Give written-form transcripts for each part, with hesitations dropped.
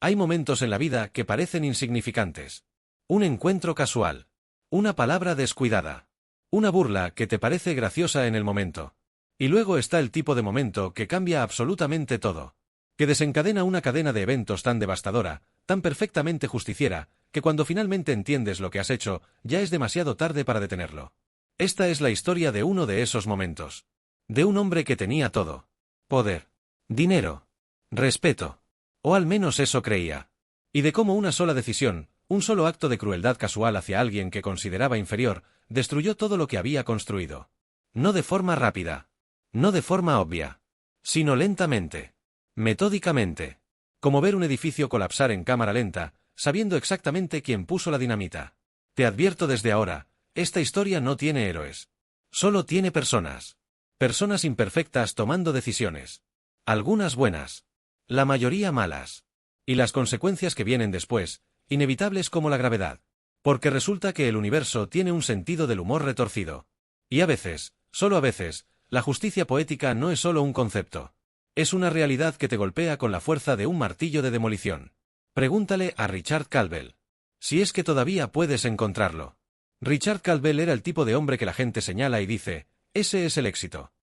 Hay momentos en la vida que parecen insignificantes. Un encuentro casual. Una palabra descuidada. Una burla que te parece graciosa en el momento. Y luego está el tipo de momento que cambia absolutamente todo. Que desencadena una cadena de eventos tan devastadora, tan perfectamente justiciera, que cuando finalmente entiendes lo que has hecho, ya es demasiado tarde para detenerlo. Esta es la historia de uno de esos momentos. De un hombre que tenía todo. Poder. Dinero. Respeto. O al menos eso creía. Y de cómo una sola decisión, un solo acto de crueldad casual hacia alguien que consideraba inferior, destruyó todo lo que había construido. No de forma rápida. No de forma obvia. Sino lentamente. Metódicamente. Como ver un edificio colapsar en cámara lenta, sabiendo exactamente quién puso la dinamita. Te advierto desde ahora, esta historia no tiene héroes. Solo tiene personas. Personas imperfectas tomando decisiones. Algunas buenas. La mayoría malas. Y las consecuencias que vienen después, inevitables como la gravedad. Porque resulta que el universo tiene un sentido del humor retorcido. Y a veces, solo a veces, la justicia poética no es solo un concepto. Es una realidad que te golpea con la fuerza de un martillo de demolición. Pregúntale a Richard Caldwell. Si es que todavía puedes encontrarlo. Richard Caldwell era el tipo de hombre que la gente señala y dice, ese es el éxito.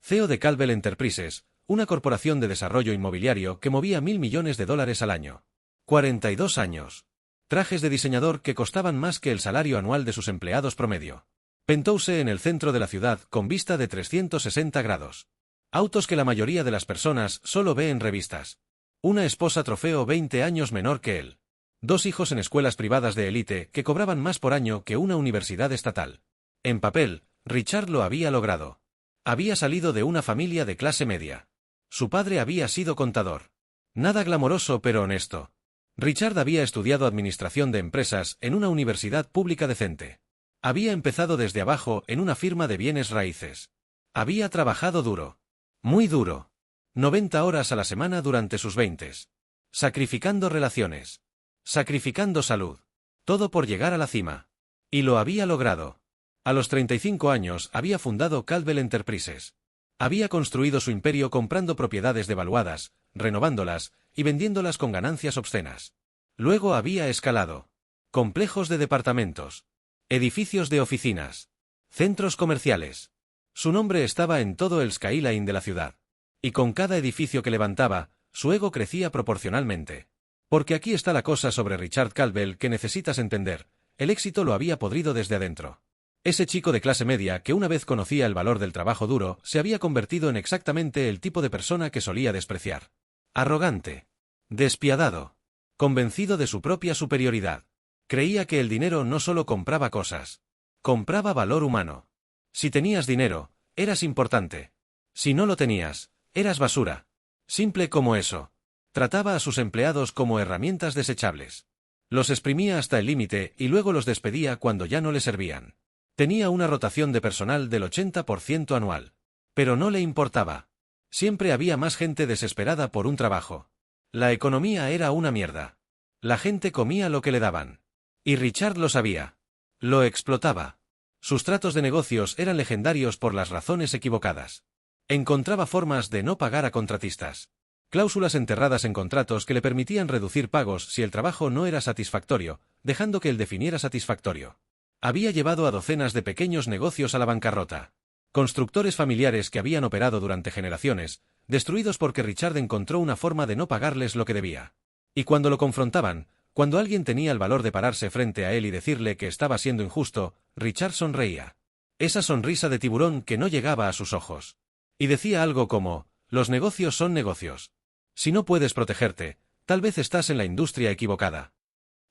CEO de Caldwell Enterprises, una corporación de desarrollo inmobiliario que movía $1.000 millones al año. 42 años. Trajes de diseñador que costaban más que el salario anual de sus empleados promedio. Penthouse en el centro de la ciudad con vista de 360 grados. Autos que la mayoría de las personas solo ve en revistas. Una esposa trofeo 20 años menor que él. 2 hijos en escuelas privadas de élite que cobraban más por año que una universidad estatal. En papel, Richard lo había logrado. Había salido de una familia de clase media. Su padre había sido contador. Nada glamoroso pero honesto. Richard había estudiado administración de empresas en una universidad pública decente. Había empezado desde abajo en una firma de bienes raíces. Había trabajado duro. Muy duro. 90 horas a la semana durante sus 20s. Sacrificando relaciones. Sacrificando salud. Todo por llegar a la cima. Y lo había logrado. A los 35 años había fundado Caldwell Enterprises. Había construido su imperio comprando propiedades devaluadas, renovándolas y vendiéndolas con ganancias obscenas. Luego había escalado. Complejos de departamentos. Edificios de oficinas. Centros comerciales. Su nombre estaba en todo el skyline de la ciudad. Y con cada edificio que levantaba, su ego crecía proporcionalmente. Porque aquí está la cosa sobre Richard Caldwell que necesitas entender, el éxito lo había podrido desde adentro. Ese chico de clase media que una vez conocía el valor del trabajo duro, se había convertido en exactamente el tipo de persona que solía despreciar. Arrogante. Despiadado. Convencido de su propia superioridad. Creía que el dinero no solo compraba cosas. Compraba valor humano. Si tenías dinero, eras importante. Si no lo tenías, eras basura. Simple como eso. Trataba a sus empleados como herramientas desechables. Los exprimía hasta el límite y luego los despedía cuando ya no le servían. Tenía una rotación de personal del 80% anual. Pero no le importaba. Siempre había más gente desesperada por un trabajo. La economía era una mierda. La gente comía lo que le daban. Y Richard lo sabía. Lo explotaba. Sus tratos de negocios eran legendarios por las razones equivocadas. Encontraba formas de no pagar a contratistas. Cláusulas enterradas en contratos que le permitían reducir pagos si el trabajo no era satisfactorio, dejando que él definiera satisfactorio. Había llevado a docenas de pequeños negocios a la bancarrota. Constructores familiares que habían operado durante generaciones, destruidos porque Richard encontró una forma de no pagarles lo que debía. Y cuando lo confrontaban, cuando alguien tenía el valor de pararse frente a él y decirle que estaba siendo injusto, Richard sonreía. Esa sonrisa de tiburón que no llegaba a sus ojos. Y decía algo como, los negocios son negocios. Si no puedes protegerte, tal vez estás en la industria equivocada.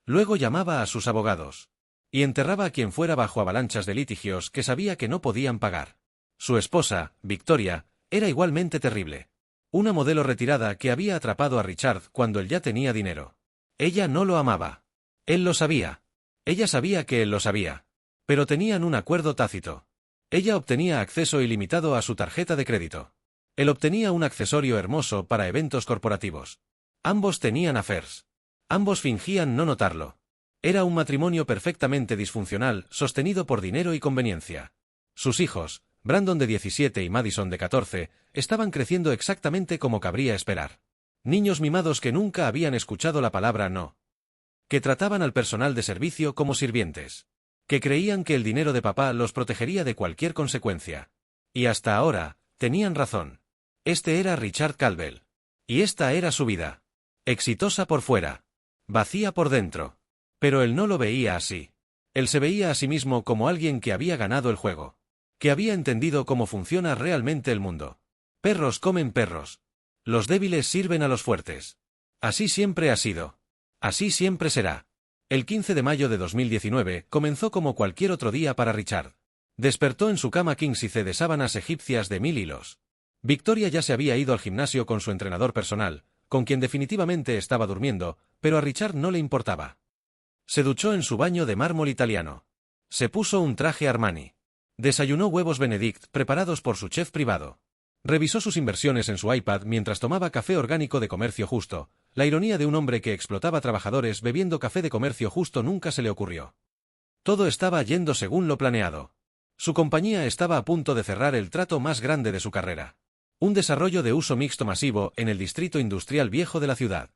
Luego llamaba a sus abogados. Y enterraba a quien fuera bajo avalanchas de litigios que sabía que no podían pagar. Su esposa, Victoria, era igualmente terrible. Una modelo retirada que había atrapado a Richard cuando él ya tenía dinero. Ella no lo amaba. Él lo sabía. Ella sabía que él lo sabía. Pero tenían un acuerdo tácito. Ella obtenía acceso ilimitado a su tarjeta de crédito. Él obtenía un accesorio hermoso para eventos corporativos. Ambos tenían affairs. Ambos fingían no notarlo. Era un matrimonio perfectamente disfuncional, sostenido por dinero y conveniencia. Sus hijos, Brandon de 17 y Madison de 14, estaban creciendo exactamente como cabría esperar. Niños mimados que nunca habían escuchado la palabra no. Que trataban al personal de servicio como sirvientes. Que creían que el dinero de papá los protegería de cualquier consecuencia. Y hasta ahora, tenían razón. Este era Richard Caldwell. Y esta era su vida. Exitosa por fuera. Vacía por dentro. Pero él no lo veía así. Él se veía a sí mismo como alguien que había ganado el juego. Que había entendido cómo funciona realmente el mundo. Perros comen perros. Los débiles sirven a los fuertes. Así siempre ha sido. Así siempre será. El 15 de mayo de 2019 comenzó como cualquier otro día para Richard. Despertó en su cama Kingsize de sábanas egipcias de 1000 hilos. Victoria ya se había ido al gimnasio con su entrenador personal, con quien definitivamente estaba durmiendo, pero a Richard no le importaba. Se duchó en su baño de mármol italiano. Se puso un traje Armani. Desayunó huevos Benedict preparados por su chef privado. Revisó sus inversiones en su iPad mientras tomaba café orgánico de Comercio Justo. La ironía de un hombre que explotaba trabajadores bebiendo café de Comercio Justo nunca se le ocurrió. Todo estaba yendo según lo planeado. Su compañía estaba a punto de cerrar el trato más grande de su carrera. Un desarrollo de uso mixto masivo en el distrito industrial viejo de la ciudad.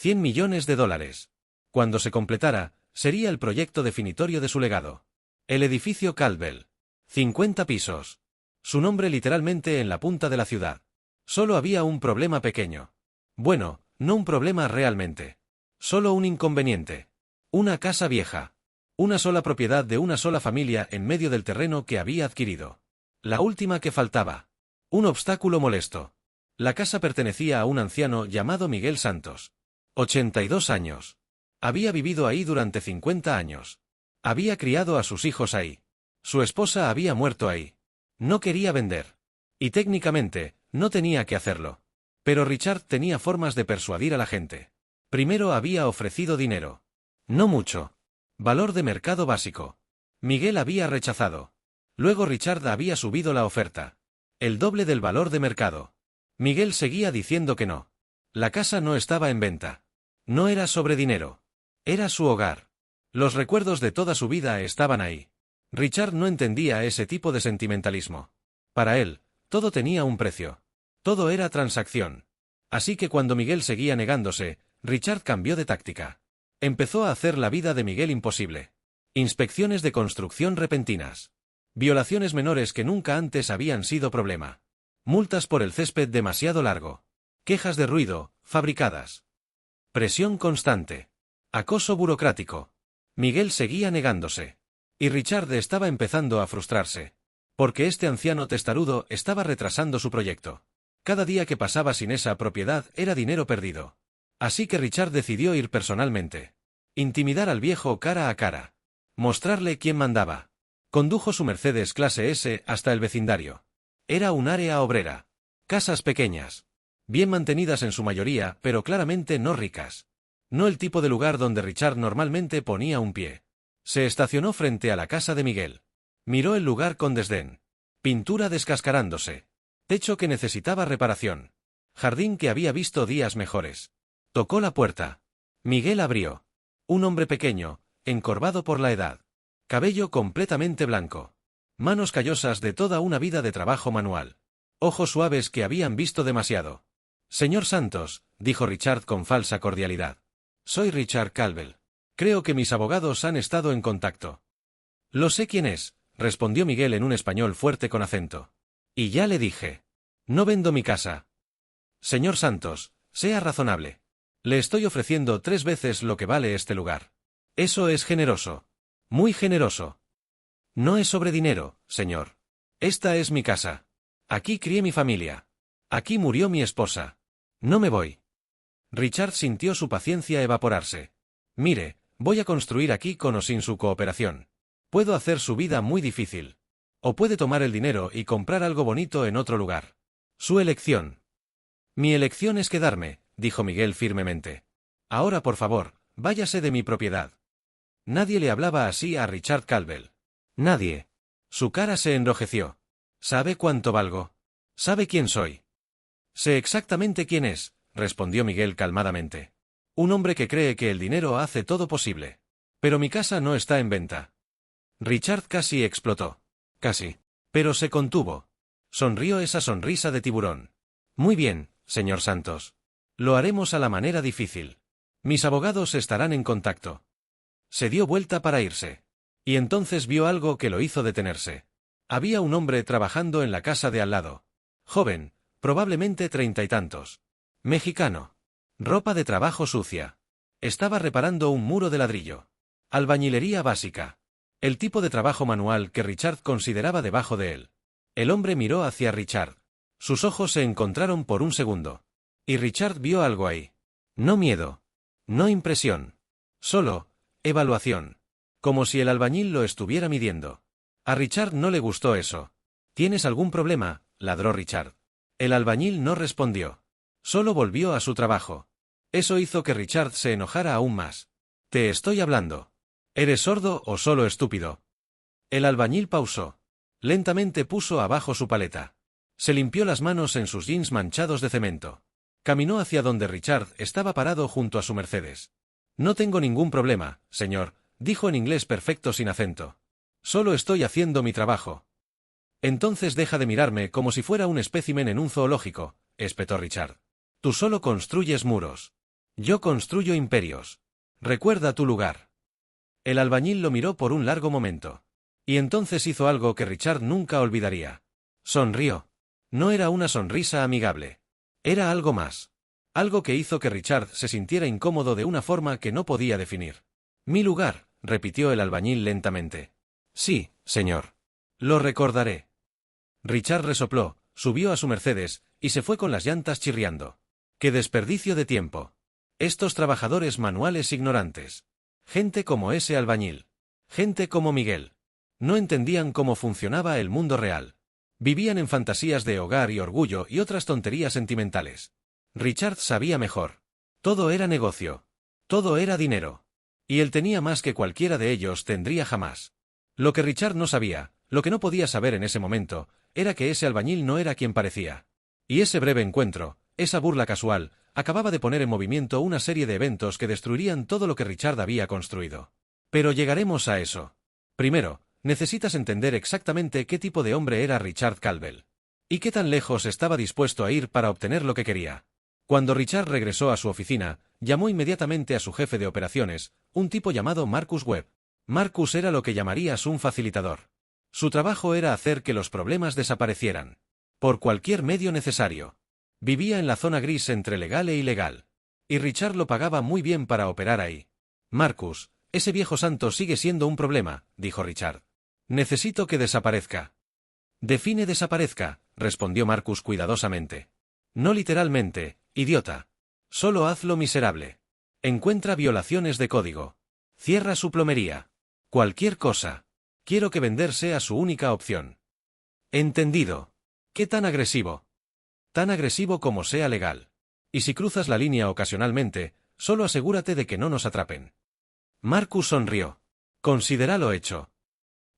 $100 millones. Cuando se completara, sería el proyecto definitorio de su legado. El edificio Caldwell. 50 pisos. Su nombre literalmente en la punta de la ciudad. Solo había un problema pequeño. Bueno, no un problema realmente. Solo un inconveniente. Una casa vieja. Una sola propiedad de una sola familia en medio del terreno que había adquirido. La última que faltaba. Un obstáculo molesto. La casa pertenecía a un anciano llamado Miguel Santos. 82 años. Había vivido ahí durante 50 años. Había criado a sus hijos ahí. Su esposa había muerto ahí. No quería vender. Y técnicamente, no tenía que hacerlo. Pero Richard tenía formas de persuadir a la gente. Primero había ofrecido dinero. No mucho. Valor de mercado básico. Miguel había rechazado. Luego Richard había subido la oferta. El doble del valor de mercado. Miguel seguía diciendo que no. La casa no estaba en venta. No era sobre dinero. Era su hogar. Los recuerdos de toda su vida estaban ahí. Richard no entendía ese tipo de sentimentalismo. Para él, todo tenía un precio. Todo era transacción. Así que cuando Miguel seguía negándose, Richard cambió de táctica. Empezó a hacer la vida de Miguel imposible. Inspecciones de construcción repentinas. Violaciones menores que nunca antes habían sido problema. Multas por el césped demasiado largo. Quejas de ruido, fabricadas. Presión constante. Acoso burocrático. Miguel seguía negándose. Y Richard estaba empezando a frustrarse. Porque este anciano testarudo estaba retrasando su proyecto. Cada día que pasaba sin esa propiedad era dinero perdido. Así que Richard decidió ir personalmente. Intimidar al viejo cara a cara. Mostrarle quién mandaba. Condujo su Mercedes clase S hasta el vecindario. Era un área obrera. Casas pequeñas. Bien mantenidas en su mayoría, pero claramente no ricas. No el tipo de lugar donde Richard normalmente ponía un pie. Se estacionó frente a la casa de Miguel. Miró el lugar con desdén. Pintura descascarándose. Techo que necesitaba reparación. Jardín que había visto días mejores. Tocó la puerta. Miguel abrió. Un hombre pequeño, encorvado por la edad. Cabello completamente blanco. Manos callosas de toda una vida de trabajo manual. Ojos suaves que habían visto demasiado. Señor Santos, dijo Richard con falsa cordialidad. Soy Richard Caldwell. Creo que mis abogados han estado en contacto. Lo sé quién es, respondió Miguel en un español fuerte con acento. Y ya le dije. No vendo mi casa. Señor Santos, sea razonable. Le estoy ofreciendo 3 veces lo que vale este lugar. Eso es generoso. Muy generoso. No es sobre dinero, señor. Esta es mi casa. Aquí crié mi familia. Aquí murió mi esposa. No me voy. Richard sintió su paciencia evaporarse. Mire, voy a construir aquí con o sin su cooperación. Puedo hacer su vida muy difícil. O puede tomar el dinero y comprar algo bonito en otro lugar. Su elección. Mi elección es quedarme, dijo Miguel firmemente. Ahora por favor, váyase de mi propiedad. Nadie le hablaba así a Richard Caldwell. Nadie. Su cara se enrojeció. ¿Sabe cuánto valgo? ¿Sabe quién soy? Sé exactamente quién es, respondió Miguel calmadamente. Un hombre que cree que el dinero hace todo posible. Pero mi casa no está en venta. Richard casi explotó. Casi. Pero se contuvo. Sonrió esa sonrisa de tiburón. Muy bien, señor Santos. Lo haremos a la manera difícil. Mis abogados estarán en contacto. Se dio vuelta para irse. Y entonces vio algo que lo hizo detenerse. Había un hombre trabajando en la casa de al lado. Joven, probablemente 30 y tantos. Mexicano. Ropa de trabajo sucia. Estaba reparando un muro de ladrillo. Albañilería básica. El tipo de trabajo manual que Richard consideraba debajo de él. El hombre miró hacia Richard. Sus ojos se encontraron por un segundo. Y Richard vio algo ahí. No miedo. No impresión. Solo, evaluación. Como si el albañil lo estuviera midiendo. A Richard no le gustó eso. ¿Tienes algún problema?, ladró Richard. El albañil no respondió. Solo volvió a su trabajo. Eso hizo que Richard se enojara aún más. Te estoy hablando. ¿Eres sordo o solo estúpido? El albañil pausó. Lentamente puso abajo su paleta. Se limpió las manos en sus jeans manchados de cemento. Caminó hacia donde Richard estaba parado junto a su Mercedes. No tengo ningún problema, señor, dijo en inglés perfecto sin acento. Solo estoy haciendo mi trabajo. Entonces deja de mirarme como si fuera un espécimen en un zoológico, espetó Richard. Tú solo construyes muros. Yo construyo imperios. Recuerda tu lugar. El albañil lo miró por un largo momento. Y entonces hizo algo que Richard nunca olvidaría. Sonrió. No era una sonrisa amigable. Era algo más. Algo que hizo que Richard se sintiera incómodo de una forma que no podía definir. Mi lugar, repitió el albañil lentamente. Sí, señor. Lo recordaré. Richard resopló, subió a su Mercedes, y se fue con las llantas chirriando. ¡Qué desperdicio de tiempo! Estos trabajadores manuales ignorantes. Gente como ese albañil. Gente como Miguel. No entendían cómo funcionaba el mundo real. Vivían en fantasías de hogar y orgullo y otras tonterías sentimentales. Richard sabía mejor. Todo era negocio. Todo era dinero. Y él tenía más que cualquiera de ellos tendría jamás. Lo que Richard no sabía, lo que no podía saber en ese momento, era que ese albañil no era quien parecía. Y ese breve encuentro, esa burla casual, acababa de poner en movimiento una serie de eventos que destruirían todo lo que Richard había construido. Pero llegaremos a eso. Primero, necesitas entender exactamente qué tipo de hombre era Richard Calwell. Y qué tan lejos estaba dispuesto a ir para obtener lo que quería. Cuando Richard regresó a su oficina, llamó inmediatamente a su jefe de operaciones, un tipo llamado Marcus Webb. Marcus era lo que llamarías un facilitador. Su trabajo era hacer que los problemas desaparecieran. Por cualquier medio necesario. Vivía en la zona gris entre legal e ilegal. Y Richard lo pagaba muy bien para operar ahí. Marcus, ese viejo santo sigue siendo un problema, dijo Richard. Necesito que desaparezca. Define desaparezca, respondió Marcus cuidadosamente. No literalmente, idiota. Solo hazlo miserable. Encuentra violaciones de código. Cierra su plomería. Cualquier cosa. Quiero que vender sea su única opción. Entendido. ¿Qué tan agresivo? Tan agresivo como sea legal. Y si cruzas la línea ocasionalmente, solo asegúrate de que no nos atrapen. Marcus sonrió. Considéralo hecho.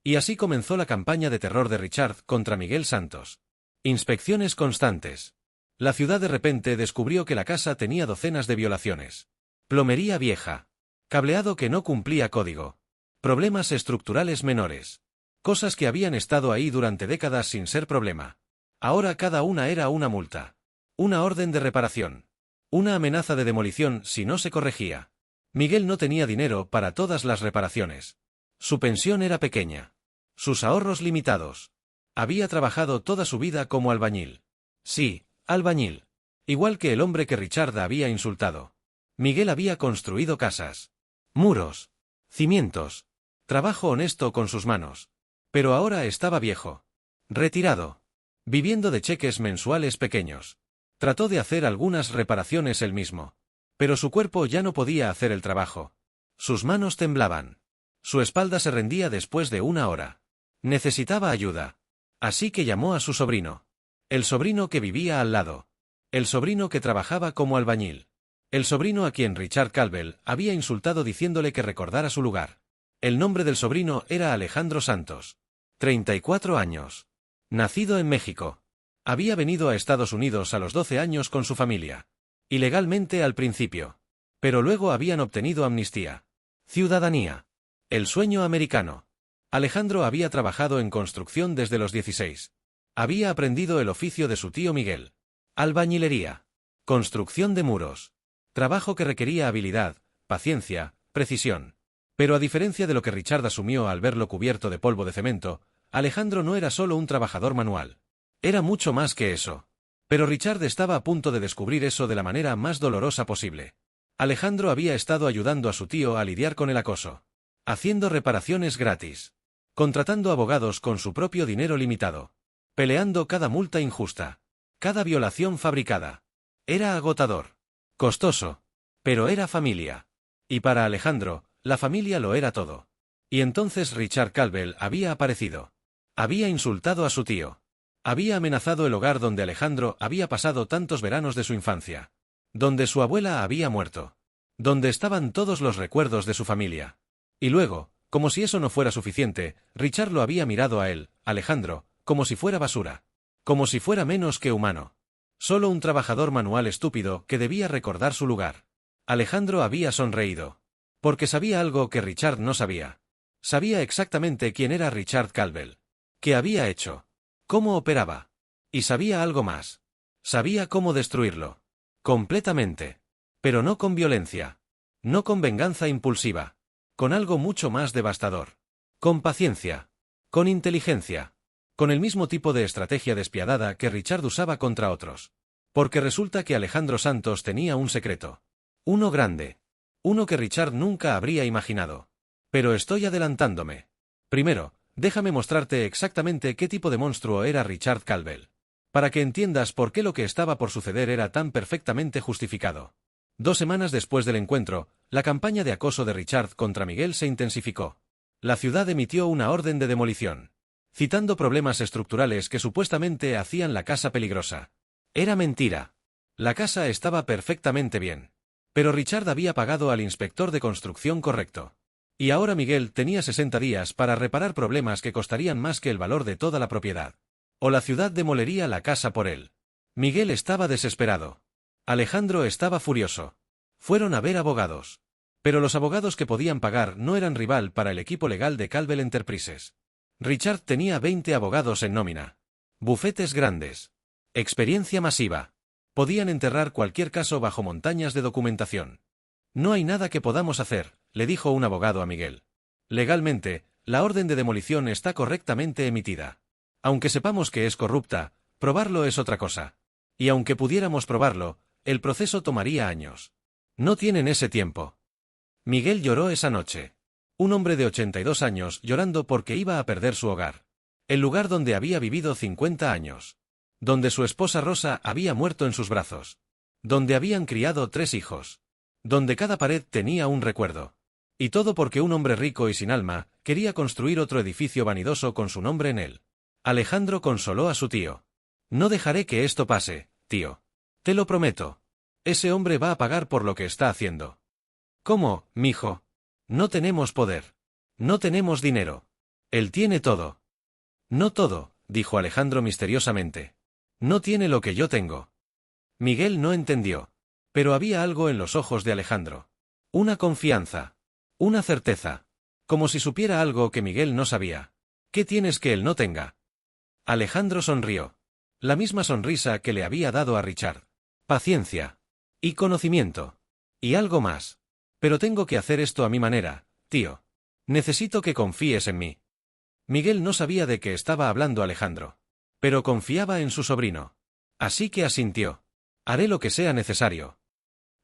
Y así comenzó la campaña de terror de Richard contra Miguel Santos. Inspecciones constantes. La ciudad de repente descubrió que la casa tenía docenas de violaciones. Plomería vieja. Cableado que no cumplía código. Problemas estructurales menores. Cosas que habían estado ahí durante décadas sin ser problema. Ahora cada una era una multa. Una orden de reparación. Una amenaza de demolición si no se corregía. Miguel no tenía dinero para todas las reparaciones. Su pensión era pequeña. Sus ahorros limitados. Había trabajado toda su vida como albañil. Sí, albañil. Igual que el hombre que Richard había insultado. Miguel había construido casas. Muros. Cimientos. Trabajo honesto con sus manos. Pero ahora estaba viejo. Retirado. Viviendo de cheques mensuales pequeños. Trató de hacer algunas reparaciones él mismo. Pero su cuerpo ya no podía hacer el trabajo. Sus manos temblaban. Su espalda se rendía después de una hora. Necesitaba ayuda. Así que llamó a su sobrino. El sobrino que vivía al lado. El sobrino que trabajaba como albañil. El sobrino a quien Richard Calwell había insultado diciéndole que recordara su lugar. El nombre del sobrino era Alejandro Santos. 34 años. Nacido en México. Había venido a Estados Unidos a los 12 años con su familia. Ilegalmente al principio. Pero luego habían obtenido amnistía. Ciudadanía. El sueño americano. Alejandro había trabajado en construcción desde los 16. Había aprendido el oficio de su tío Miguel. Albañilería. Construcción de muros. Trabajo que requería habilidad, paciencia, precisión. Pero a diferencia de lo que Richard asumió al verlo cubierto de polvo de cemento, Alejandro no era solo un trabajador manual. Era mucho más que eso. Pero Richard estaba a punto de descubrir eso de la manera más dolorosa posible. Alejandro había estado ayudando a su tío a lidiar con el acoso. Haciendo reparaciones gratis. Contratando abogados con su propio dinero limitado. Peleando cada multa injusta. Cada violación fabricada. Era agotador. Costoso. Pero era familia. Y para Alejandro, la familia lo era todo. Y entonces Richard Caldwell había aparecido. Había insultado a su tío. Había amenazado el hogar donde Alejandro había pasado tantos veranos de su infancia. Donde su abuela había muerto. Donde estaban todos los recuerdos de su familia. Y luego, como si eso no fuera suficiente, Richard lo había mirado a él, Alejandro, como si fuera basura. Como si fuera menos que humano. Solo un trabajador manual estúpido que debía recordar su lugar. Alejandro había sonreído. Porque sabía algo que Richard no sabía. Sabía exactamente quién era Richard Caldwell. ¿Qué había hecho? ¿Cómo operaba? Y sabía algo más. Sabía cómo destruirlo. Completamente. Pero no con violencia. No con venganza impulsiva. Con algo mucho más devastador. Con paciencia. Con inteligencia. Con el mismo tipo de estrategia despiadada que Richard usaba contra otros. Porque resulta que Alejandro Santos tenía un secreto. Uno grande. Uno que Richard nunca habría imaginado. Pero estoy adelantándome. Primero, déjame mostrarte exactamente qué tipo de monstruo era Richard Caldwell. Para que entiendas por qué lo que estaba por suceder era tan perfectamente justificado. 2 semanas después del encuentro, la campaña de acoso de Richard contra Miguel se intensificó. La ciudad emitió una orden de demolición. Citando problemas estructurales que supuestamente hacían la casa peligrosa. Era mentira. La casa estaba perfectamente bien. Pero Richard había pagado al inspector de construcción correcto. Y ahora Miguel tenía 60 días para reparar problemas que costarían más que el valor de toda la propiedad. O la ciudad demolería la casa por él. Miguel estaba desesperado. Alejandro estaba furioso. Fueron a ver abogados. Pero los abogados que podían pagar no eran rival para el equipo legal de Caldwell Enterprises. Richard tenía 20 abogados en nómina. Bufetes grandes. Experiencia masiva. Podían enterrar cualquier caso bajo montañas de documentación. No hay nada que podamos hacer, le dijo un abogado a Miguel. Legalmente, la orden de demolición está correctamente emitida. Aunque sepamos que es corrupta, probarlo es otra cosa. Y aunque pudiéramos probarlo, el proceso tomaría años. No tienen ese tiempo. Miguel lloró esa noche. Un hombre de 82 años llorando porque iba a perder su hogar. El lugar donde había vivido 50 años. Donde su esposa Rosa había muerto en sus brazos. Donde habían criado 3 hijos. Donde cada pared tenía un recuerdo. Y todo porque un hombre rico y sin alma quería construir otro edificio vanidoso con su nombre en él. Alejandro consoló a su tío. No dejaré que esto pase, tío. Te lo prometo. Ese hombre va a pagar por lo que está haciendo. ¿Cómo, mijo? No tenemos poder. No tenemos dinero. Él tiene todo. No todo, dijo Alejandro misteriosamente. No tiene lo que yo tengo. Miguel no entendió. Pero había algo en los ojos de Alejandro. Una confianza. Una certeza. Como si supiera algo que Miguel no sabía. ¿Qué tienes que él no tenga? Alejandro sonrió. La misma sonrisa que le había dado a Richard. Paciencia. Y conocimiento. Y algo más. Pero tengo que hacer esto a mi manera, tío. Necesito que confíes en mí. Miguel no sabía de qué estaba hablando Alejandro. Pero confiaba en su sobrino. Así que asintió. Haré lo que sea necesario.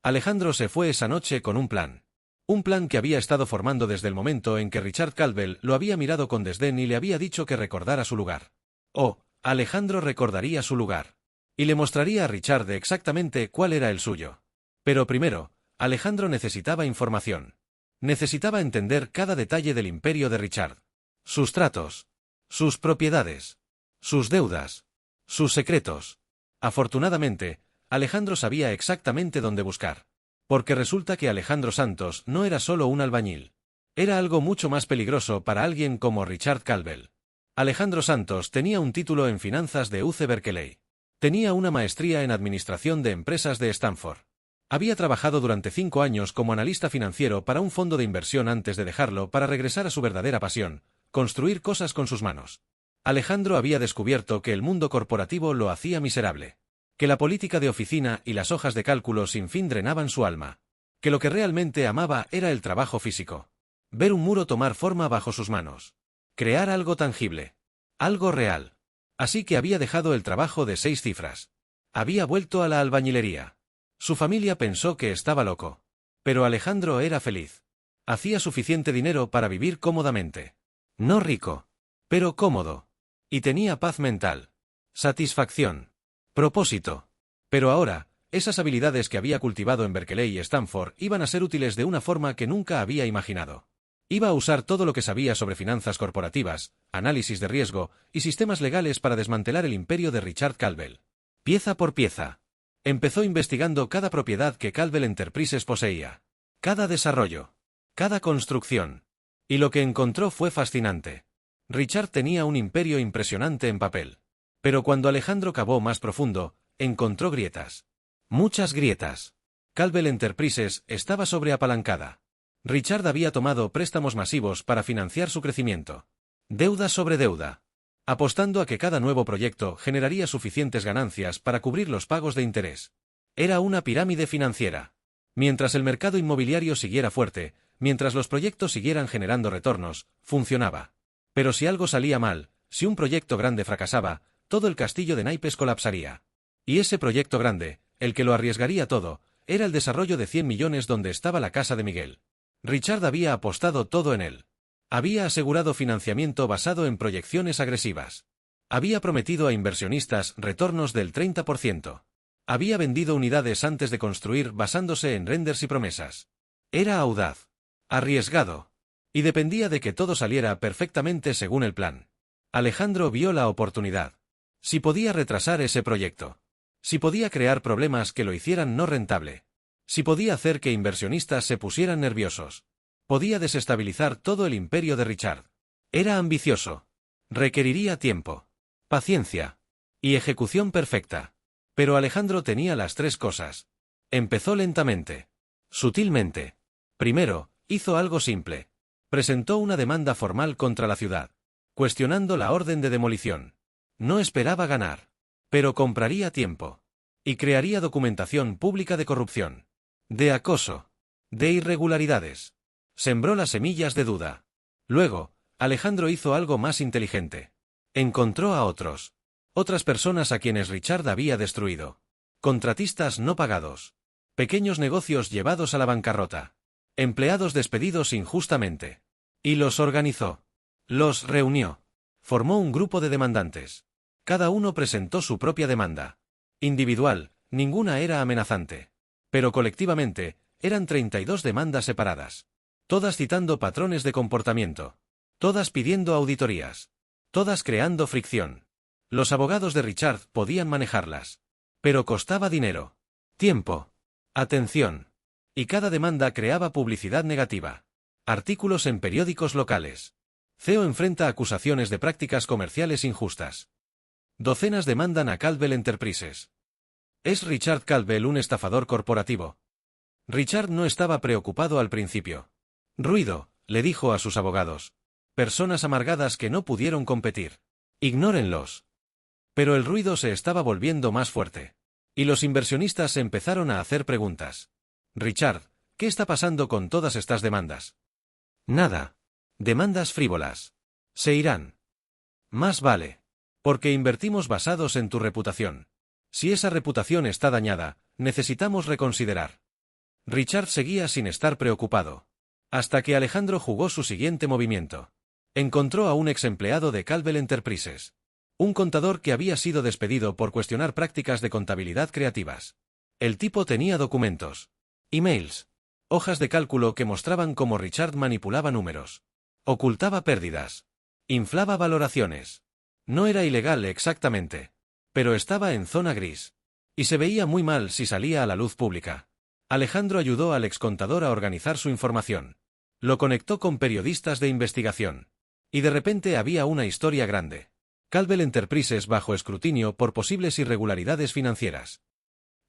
Alejandro se fue esa noche con un plan. Un plan que había estado formando desde el momento en que Richard Caldwell lo había mirado con desdén y le había dicho que recordara su lugar. Oh, Alejandro recordaría su lugar. Y le mostraría a Richard exactamente cuál era el suyo. Pero primero, Alejandro necesitaba información. Necesitaba entender cada detalle del imperio de Richard. Sus tratos. Sus propiedades. Sus deudas. Sus secretos. Afortunadamente, Alejandro sabía exactamente dónde buscar. Porque resulta que Alejandro Santos no era solo un albañil. Era algo mucho más peligroso para alguien como Richard Caldwell. Alejandro Santos tenía un título en finanzas de UC Berkeley. Tenía una maestría en administración de empresas de Stanford. Había trabajado durante 5 años como analista financiero para un fondo de inversión antes de dejarlo para regresar a su verdadera pasión, construir cosas con sus manos. Alejandro había descubierto que el mundo corporativo lo hacía miserable. Que la política de oficina y las hojas de cálculo sin fin drenaban su alma. Que lo que realmente amaba era el trabajo físico. Ver un muro tomar forma bajo sus manos. Crear algo tangible. Algo real. Así que había dejado el trabajo de 6 cifras. Había vuelto a la albañilería. Su familia pensó que estaba loco. Pero Alejandro era feliz. Hacía suficiente dinero para vivir cómodamente. No rico, pero cómodo. Y tenía paz mental. Satisfacción. Propósito. Pero ahora, esas habilidades que había cultivado en Berkeley y Stanford iban a ser útiles de una forma que nunca había imaginado. Iba a usar todo lo que sabía sobre finanzas corporativas, análisis de riesgo y sistemas legales para desmantelar el imperio de Richard Calvel. Pieza por pieza. Empezó investigando cada propiedad que Calvel Enterprises poseía. Cada desarrollo. Cada construcción. Y lo que encontró fue fascinante. Richard tenía un imperio impresionante en papel. Pero cuando Alejandro cavó más profundo, encontró grietas. Muchas grietas. Calvel Enterprises estaba sobreapalancada. Richard había tomado préstamos masivos para financiar su crecimiento. Deuda sobre deuda. Apostando a que cada nuevo proyecto generaría suficientes ganancias para cubrir los pagos de interés. Era una pirámide financiera. Mientras el mercado inmobiliario siguiera fuerte, mientras los proyectos siguieran generando retornos, funcionaba. Pero si algo salía mal, si un proyecto grande fracasaba, todo el castillo de naipes colapsaría. Y ese proyecto grande, el que lo arriesgaría todo, era el desarrollo de 100 millones donde estaba la casa de Miguel. Richard había apostado todo en él. Había asegurado financiamiento basado en proyecciones agresivas. Había prometido a inversionistas retornos del 30%. Había vendido unidades antes de construir basándose en renders y promesas. Era audaz. Arriesgado. Y dependía de que todo saliera perfectamente según el plan. Alejandro vio la oportunidad. Si podía retrasar ese proyecto. Si podía crear problemas que lo hicieran no rentable. Si podía hacer que inversionistas se pusieran nerviosos. Podía desestabilizar todo el imperio de Richard. Era ambicioso. Requeriría tiempo. Paciencia. Y ejecución perfecta. Pero Alejandro tenía las 3 cosas. Empezó lentamente. Sutilmente. Primero, hizo algo simple. Presentó una demanda formal contra la ciudad. Cuestionando la orden de demolición. No esperaba ganar. Pero compraría tiempo. Y crearía documentación pública de corrupción. De acoso. De irregularidades. Sembró las semillas de duda. Luego, Alejandro hizo algo más inteligente. Encontró a otros. Otras personas a quienes Richard había destruido. Contratistas no pagados. Pequeños negocios llevados a la bancarrota. Empleados despedidos injustamente. Y los organizó. Los reunió. Formó un grupo de demandantes. Cada uno presentó su propia demanda. Individual, ninguna era amenazante. Pero colectivamente, eran 32 demandas separadas. Todas citando patrones de comportamiento. Todas pidiendo auditorías. Todas creando fricción. Los abogados de Richard podían manejarlas. Pero costaba dinero. Tiempo. Atención. Y cada demanda creaba publicidad negativa. Artículos en periódicos locales. CEO enfrenta acusaciones de prácticas comerciales injustas. Docenas demandan a Calvel Enterprises. ¿Es Richard Calvel un estafador corporativo? Richard no estaba preocupado al principio. Ruido, le dijo a sus abogados. Personas amargadas que no pudieron competir. Ignórenlos. Pero el ruido se estaba volviendo más fuerte. Y los inversionistas empezaron a hacer preguntas. Richard, ¿qué está pasando con todas estas demandas? Nada. Demandas frívolas. Se irán. Más vale. Porque invertimos basados en tu reputación. Si esa reputación está dañada, necesitamos reconsiderar. Richard seguía sin estar preocupado. Hasta que Alejandro jugó su siguiente movimiento. Encontró a un ex empleado de Calvel Enterprises. Un contador que había sido despedido por cuestionar prácticas de contabilidad creativas. El tipo tenía documentos. Emails. Hojas de cálculo que mostraban cómo Richard manipulaba números. Ocultaba pérdidas. Inflaba valoraciones. No era ilegal exactamente. Pero estaba en zona gris. Y se veía muy mal si salía a la luz pública. Alejandro ayudó al excontador a organizar su información. Lo conectó con periodistas de investigación. Y de repente había una historia grande. Calvel Enterprises bajo escrutinio por posibles irregularidades financieras.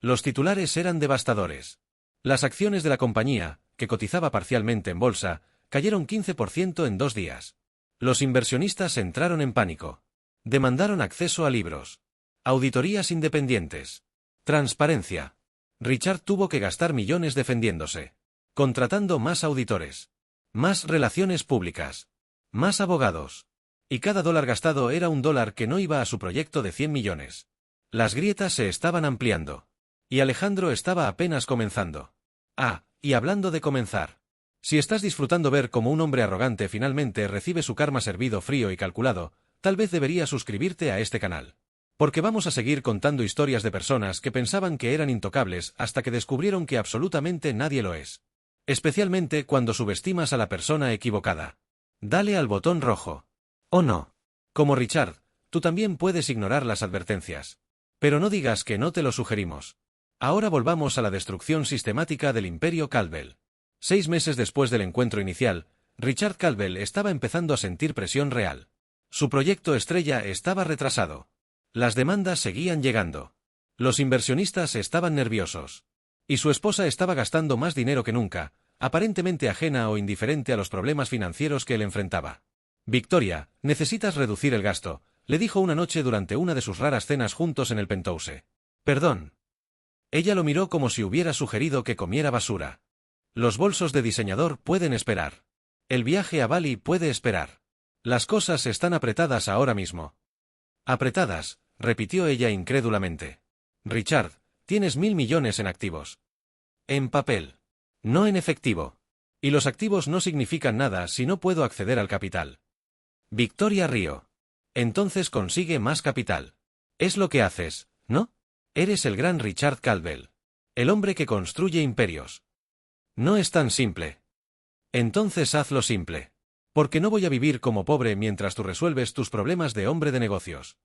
Los titulares eran devastadores. Las acciones de la compañía, que cotizaba parcialmente en bolsa, cayeron 15% en 2 días. Los inversionistas entraron en pánico. Demandaron acceso a libros. Auditorías independientes. Transparencia. Richard tuvo que gastar millones defendiéndose. Contratando más auditores. Más relaciones públicas. Más abogados. Y cada dólar gastado era un dólar que no iba a su proyecto de 100 millones. Las grietas se estaban ampliando. Y Alejandro estaba apenas comenzando. Ah, y hablando de comenzar. Si estás disfrutando ver cómo un hombre arrogante finalmente recibe su karma servido frío y calculado, tal vez deberías suscribirte a este canal. Porque vamos a seguir contando historias de personas que pensaban que eran intocables hasta que descubrieron que absolutamente nadie lo es. Especialmente cuando subestimas a la persona equivocada. Dale al botón rojo. ¿O no? Como Richard, tú también puedes ignorar las advertencias. Pero no digas que no te lo sugerimos. Ahora volvamos a la destrucción sistemática del Imperio Caldwell. 6 meses después del encuentro inicial, Richard Caldwell estaba empezando a sentir presión real. Su proyecto estrella estaba retrasado. Las demandas seguían llegando. Los inversionistas estaban nerviosos. Y su esposa estaba gastando más dinero que nunca, aparentemente ajena o indiferente a los problemas financieros que él enfrentaba. Victoria, necesitas reducir el gasto, le dijo una noche durante una de sus raras cenas juntos en el penthouse. Perdón. Ella lo miró como si hubiera sugerido que comiera basura. Los bolsos de diseñador pueden esperar. El viaje a Bali puede esperar. Las cosas están apretadas ahora mismo. Apretadas, repitió ella incrédulamente. Richard, tienes 1.000 millones en activos. En papel. No en efectivo. Y los activos no significan nada si no puedo acceder al capital. Victoria rió. Entonces consigue más capital. Es lo que haces, ¿no? Eres el gran Richard Caldwell. El hombre que construye imperios. No es tan simple. Entonces hazlo simple. Porque no voy a vivir como pobre mientras tú resuelves tus problemas de hombre de negocios.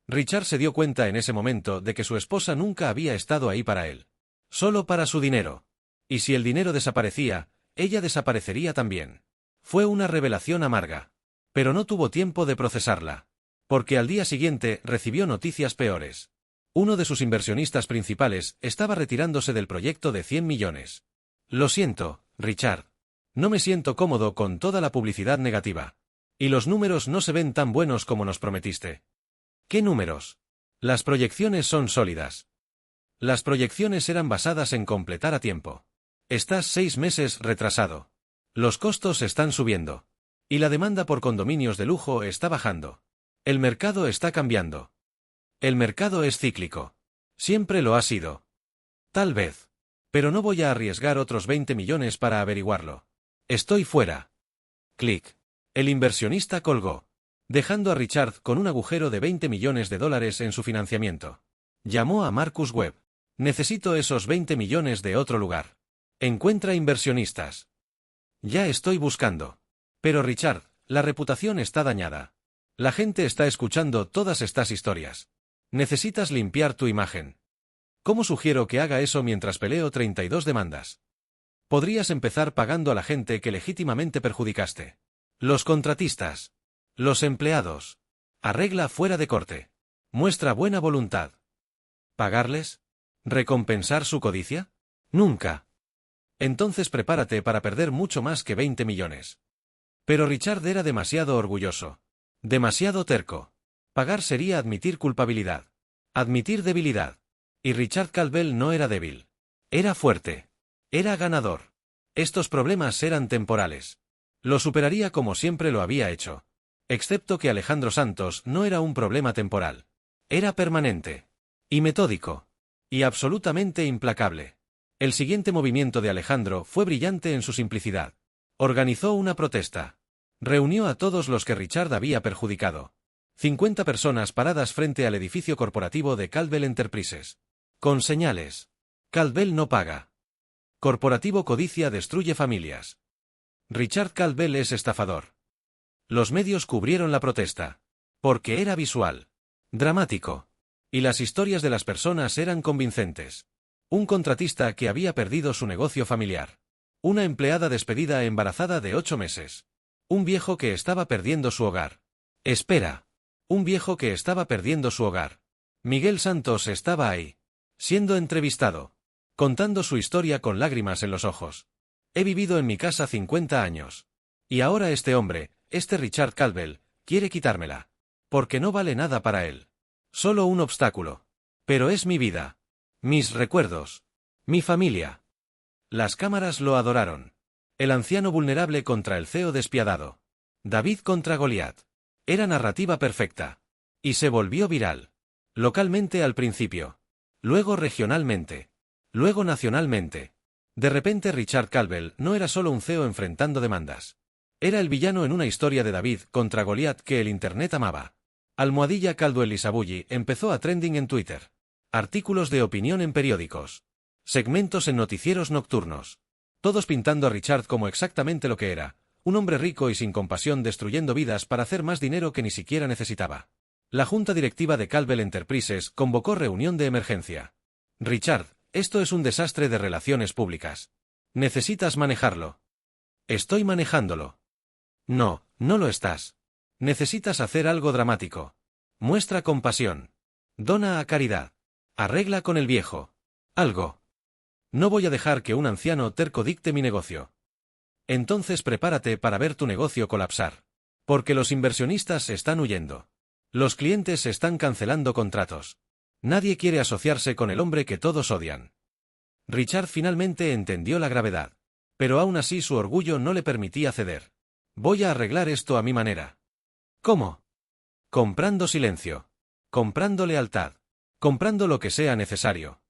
Richard se dio cuenta en ese momento de que su esposa nunca había estado ahí para él. Solo para su dinero. Y si el dinero desaparecía, ella desaparecería también. Fue una revelación amarga. Pero no tuvo tiempo de procesarla. Porque al día siguiente recibió noticias peores. Uno de sus inversionistas principales estaba retirándose del proyecto de 100 millones. Lo siento, Richard. No me siento cómodo con toda la publicidad negativa. Y los números no se ven tan buenos como nos prometiste. ¿Qué números? Las proyecciones son sólidas. Las proyecciones eran basadas en completar a tiempo. Estás 6 meses retrasado. Los costos están subiendo. Y la demanda por condominios de lujo está bajando. El mercado está cambiando. El mercado es cíclico. Siempre lo ha sido. Tal vez. Pero no voy a arriesgar otros 20 millones para averiguarlo. Estoy fuera. Clic. El inversionista colgó, dejando a Richard con un agujero de 20 millones de dólares en su financiamiento. Llamó a Marcus Webb. Necesito esos 20 millones de otro lugar. Encuentra inversionistas. Ya estoy buscando. Pero Richard, la reputación está dañada. La gente está escuchando todas estas historias. Necesitas limpiar tu imagen. ¿Cómo sugiero que haga eso mientras peleo 32 demandas? Podrías empezar pagando a la gente que legítimamente perjudicaste. Los contratistas. Los empleados. Arregla fuera de corte. Muestra buena voluntad. ¿Pagarles? ¿Recompensar su codicia? Nunca. Entonces prepárate para perder mucho más que 20 millones. Pero Richard era demasiado orgulloso. Demasiado terco. Pagar sería admitir culpabilidad. Admitir debilidad. Y Richard Caldwell no era débil. Era fuerte. Era ganador. Estos problemas eran temporales. Lo superaría como siempre lo había hecho. Excepto que Alejandro Santos no era un problema temporal. Era permanente. Y metódico. Y absolutamente implacable. El siguiente movimiento de Alejandro fue brillante en su simplicidad. Organizó una protesta. Reunió a todos los que Richard había perjudicado. 50 personas paradas frente al edificio corporativo de Caldwell Enterprises. Con señales. Caldwell no paga. Corporativo codicia destruye familias. Richard Caldwell es estafador. Los medios cubrieron la protesta. Porque era visual. Dramático. Y las historias de las personas eran convincentes. Un contratista que había perdido su negocio familiar. Una empleada despedida embarazada de 8 meses. Un viejo que estaba perdiendo su hogar. Espera. Un viejo que estaba perdiendo su hogar. Miguel Santos estaba ahí. Siendo entrevistado. Contando su historia con lágrimas en los ojos. He vivido en mi casa 50 años. Y ahora este hombre, este Richard Caldwell, quiere quitármela. Porque no vale nada para él. Solo un obstáculo. Pero es mi vida. Mis recuerdos. Mi familia. Las cámaras lo adoraron. El anciano vulnerable contra el CEO despiadado. David contra Goliat. Era narrativa perfecta. Y se volvió viral. Localmente al principio. Luego regionalmente. Luego nacionalmente. De repente Richard Caldwell no era solo un CEO enfrentando demandas. Era el villano en una historia de David contra Goliat que el internet amaba. Almohadilla Caldwell y Sabulli empezó a trending en Twitter. Artículos de opinión en periódicos. Segmentos en noticieros nocturnos. Todos pintando a Richard como exactamente lo que era, un hombre rico y sin compasión destruyendo vidas para hacer más dinero que ni siquiera necesitaba. La junta directiva de Caldwell Enterprises convocó reunión de emergencia. Richard, esto es un desastre de relaciones públicas. Necesitas manejarlo. Estoy manejándolo. No, no lo estás. Necesitas hacer algo dramático. Muestra compasión. Dona a caridad. Arregla con el viejo. Algo. No voy a dejar que un anciano terco dicte mi negocio. Entonces prepárate para ver tu negocio colapsar. Porque los inversionistas están huyendo. Los clientes están cancelando contratos. Nadie quiere asociarse con el hombre que todos odian. Richard finalmente entendió la gravedad. Pero aún así su orgullo no le permitía ceder. Voy a arreglar esto a mi manera. ¿Cómo? Comprando silencio. Comprando lealtad. Comprando lo que sea necesario.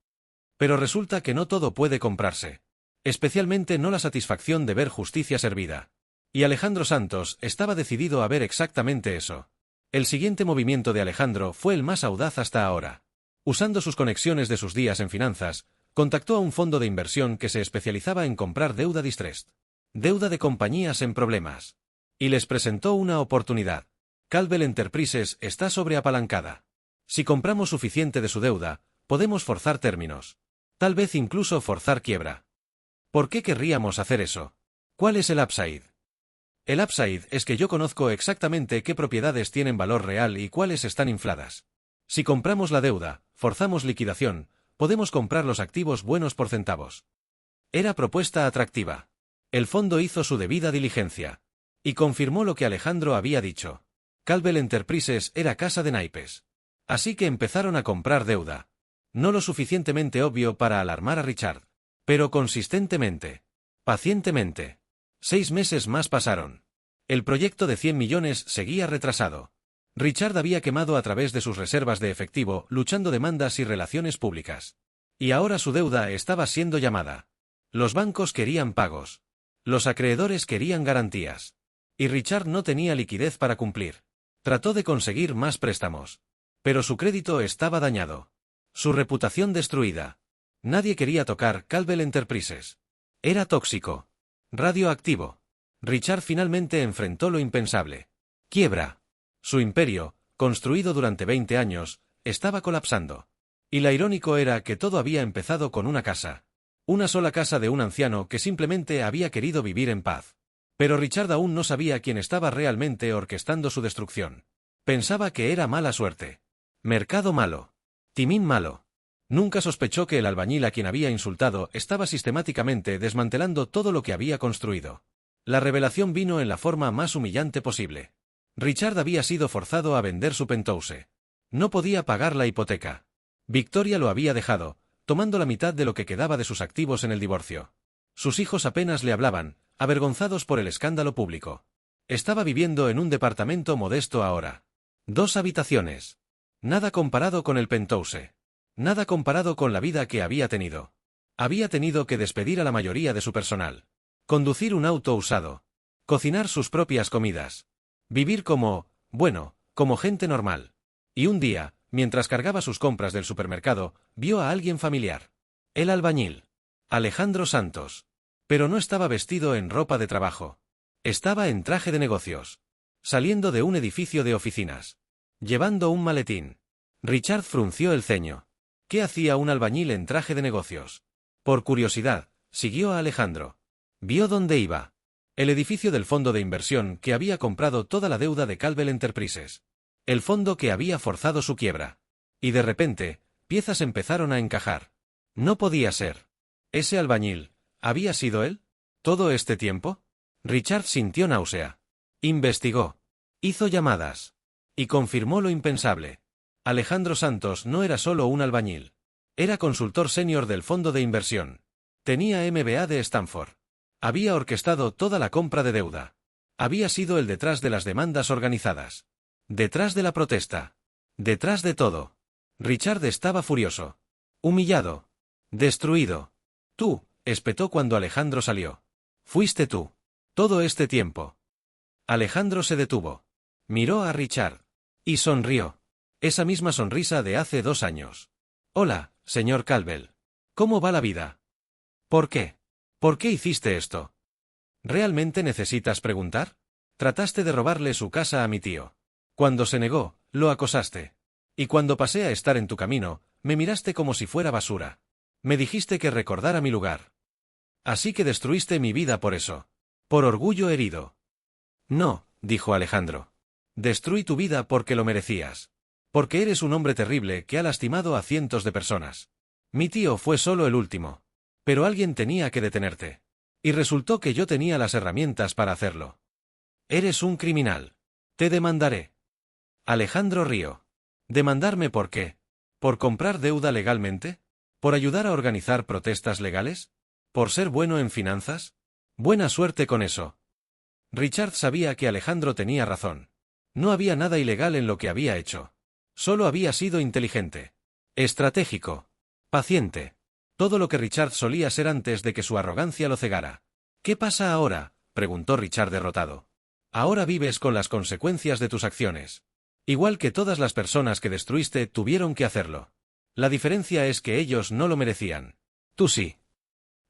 Pero resulta que no todo puede comprarse. Especialmente no la satisfacción de ver justicia servida. Y Alejandro Santos estaba decidido a ver exactamente eso. El siguiente movimiento de Alejandro fue el más audaz hasta ahora. Usando sus conexiones de sus días en finanzas, contactó a un fondo de inversión que se especializaba en comprar deuda distressed. Deuda de compañías en problemas. Y les presentó una oportunidad. Caldwell Enterprises está sobreapalancada. Si compramos suficiente de su deuda, podemos forzar términos. Tal vez incluso forzar quiebra. ¿Por qué querríamos hacer eso? ¿Cuál es el upside? El upside es que yo conozco exactamente qué propiedades tienen valor real y cuáles están infladas. Si compramos la deuda, forzamos liquidación, podemos comprar los activos buenos por centavos. Era propuesta atractiva. El fondo hizo su debida diligencia. Y confirmó lo que Alejandro había dicho. Caldwell Enterprises era casa de naipes. Así que empezaron a comprar deuda. No lo suficientemente obvio para alarmar a Richard. Pero consistentemente. Pacientemente. 6 meses más pasaron. El proyecto de 100 millones seguía retrasado. Richard había quemado a través de sus reservas de efectivo luchando demandas y relaciones públicas. Y ahora su deuda estaba siendo llamada. Los bancos querían pagos. Los acreedores querían garantías. Y Richard no tenía liquidez para cumplir. Trató de conseguir más préstamos. Pero su crédito estaba dañado. Su reputación destruida. Nadie quería tocar Caldwell Enterprises. Era tóxico. Radioactivo. Richard finalmente enfrentó lo impensable. Quiebra. Su imperio, construido durante 20 años, estaba colapsando. Y lo irónico era que todo había empezado con una casa. Una sola casa de un anciano que simplemente había querido vivir en paz. Pero Richard aún no sabía quién estaba realmente orquestando su destrucción. Pensaba que era mala suerte. Mercado malo. Timín malo. Nunca sospechó que el albañil a quien había insultado estaba sistemáticamente desmantelando todo lo que había construido. La revelación vino en la forma más humillante posible. Richard había sido forzado a vender su penthouse. No podía pagar la hipoteca. Victoria lo había dejado, tomando la mitad de lo que quedaba de sus activos en el divorcio. Sus hijos apenas le hablaban, avergonzados por el escándalo público. Estaba viviendo en un departamento modesto ahora. 2 habitaciones. Nada comparado con el penthouse. Nada comparado con la vida que había tenido. Había tenido que despedir a la mayoría de su personal. Conducir un auto usado. Cocinar sus propias comidas. Vivir como gente normal. Y un día, mientras cargaba sus compras del supermercado, vio a alguien familiar. El albañil. Alejandro Santos. Pero no estaba vestido en ropa de trabajo. Estaba en traje de negocios. Saliendo de un edificio de oficinas. Llevando un maletín. Richard frunció el ceño. ¿Qué hacía un albañil en traje de negocios? Por curiosidad, siguió a Alejandro. Vio dónde iba. El edificio del fondo de inversión que había comprado toda la deuda de Caldwell Enterprises. El fondo que había forzado su quiebra. Y de repente, piezas empezaron a encajar. No podía ser. ¿Ese albañil había sido él? ¿Todo este tiempo? Richard sintió náusea. Investigó. Hizo llamadas. Y confirmó lo impensable. Alejandro Santos no era solo un albañil. Era consultor senior del fondo de inversión. Tenía MBA de Stanford. Había orquestado toda la compra de deuda. Había sido el detrás de las demandas organizadas. Detrás de la protesta. Detrás de todo. Richard estaba furioso. Humillado. Destruido. Tú, espetó cuando Alejandro salió. Fuiste tú. Todo este tiempo. Alejandro se detuvo. Miró a Richard. Y sonrió. Esa misma sonrisa de hace 2 años. Hola, señor Caldwell. ¿Cómo va la vida? ¿Por qué? ¿Por qué hiciste esto? ¿Realmente necesitas preguntar? Trataste de robarle su casa a mi tío. Cuando se negó, lo acosaste. Y cuando pasé a estar en tu camino, me miraste como si fuera basura. Me dijiste que recordara mi lugar. Así que destruiste mi vida por eso. Por orgullo herido. No, dijo Alejandro. Destruí tu vida porque lo merecías. Porque eres un hombre terrible que ha lastimado a cientos de personas. Mi tío fue solo el último. Pero alguien tenía que detenerte. Y resultó que yo tenía las herramientas para hacerlo. Eres un criminal. Te demandaré. Alejandro rió. ¿Demandarme por qué? ¿Por comprar deuda legalmente? ¿Por ayudar a organizar protestas legales? ¿Por ser bueno en finanzas? Buena suerte con eso. Richard sabía que Alejandro tenía razón. No había nada ilegal en lo que había hecho. Solo había sido inteligente. Estratégico. Paciente. Todo lo que Richard solía ser antes de que su arrogancia lo cegara. ¿Qué pasa ahora?, preguntó Richard derrotado. Ahora vives con las consecuencias de tus acciones. Igual que todas las personas que destruiste tuvieron que hacerlo. La diferencia es que ellos no lo merecían. Tú sí.